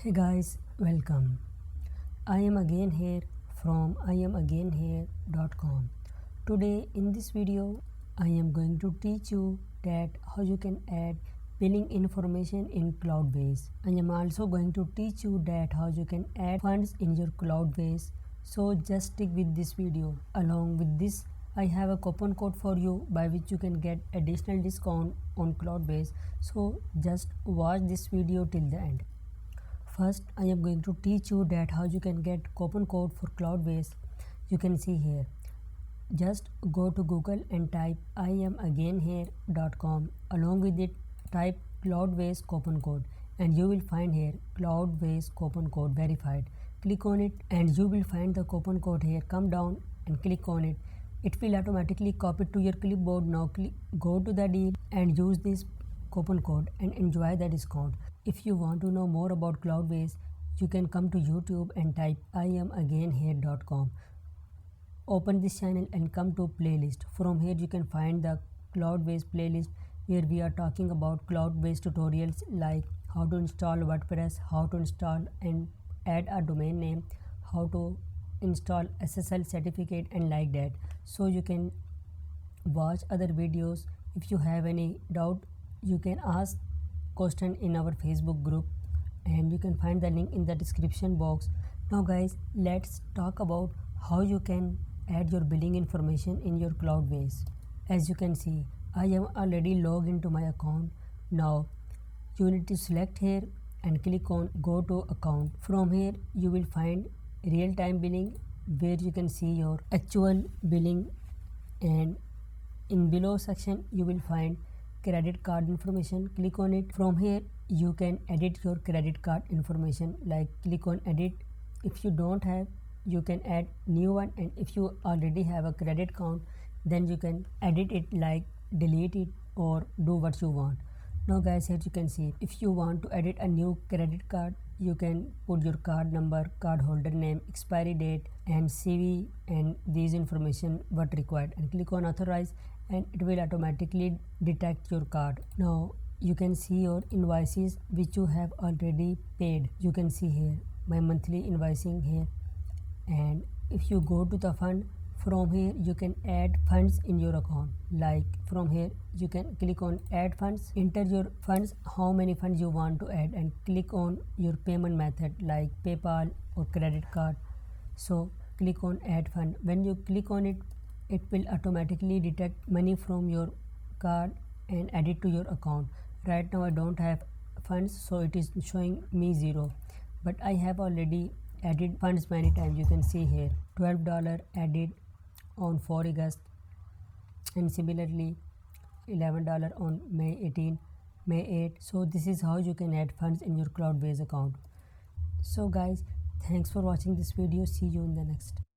Hey guys, welcome. I am again here from iamagainhere.com. Today in this video I am going to teach you that how you can add billing information in Cloudways. I am also going to teach you that how you can add funds in your Cloudways. So just stick with this video. Along with this, I have a coupon code for you by which you can get additional discount on Cloudways. So just watch this video till the end. First, I am going to teach you that how you can get coupon code for Cloudways. You can see here. Just go to Google and type iamagainhere.com. Along with it, type Cloudways coupon code and you will find here Cloudways coupon code verified. Click on it and you will find the coupon code here. Come down and click on it. It will automatically copy to your clipboard. Now go to the deal and use this coupon code and enjoy the discount. If you want to know more about Cloudways, you can come to YouTube and type iamagainhere.com. Open this channel and come to playlist. From here you can find the Cloudways playlist where we are talking about Cloudways tutorials like how to install WordPress, how to install and add a domain name, how to install SSL certificate and like that. So you can watch other videos. If you have any doubt, you can ask question in our Facebook group and you can find the link in the description box. Now guys, let's talk about how you can add your billing information in your Cloudways. As you can see, I am already logged into my account. Now you need to select here and click on go to account. From here you will find real-time billing where you can see your actual billing, and in below section you will find credit card information. Click on it. From here you can edit your credit card information, like click on edit. If you don't have, you can add new one, and if you already have a credit card, then you can edit it, like delete it or do what you want. Now guys, here you can see if you want to edit a new credit card, you can put your card number, card holder name, expiry date and CV and these information what required, and click on authorize and it will automatically detect your card. Now you can see your invoices which you have already paid. You can see here my monthly invoicing here, and if you go to the fund, from here you can add funds in your account. Like from here you can click on add funds, enter your funds, how many funds you want to add, and click on your payment method like PayPal or credit card. So click on add fund. When you click on it, it will automatically detect money from your card and add it to your account. Right now I don't have funds, so it is showing me 0, but I have already added funds many times. You can see here $12 added on 4 August and similarly $11 on May 18, May 8. So this is how you can add funds in your Cloudways account. So guys, thanks for watching this video. See you in the next.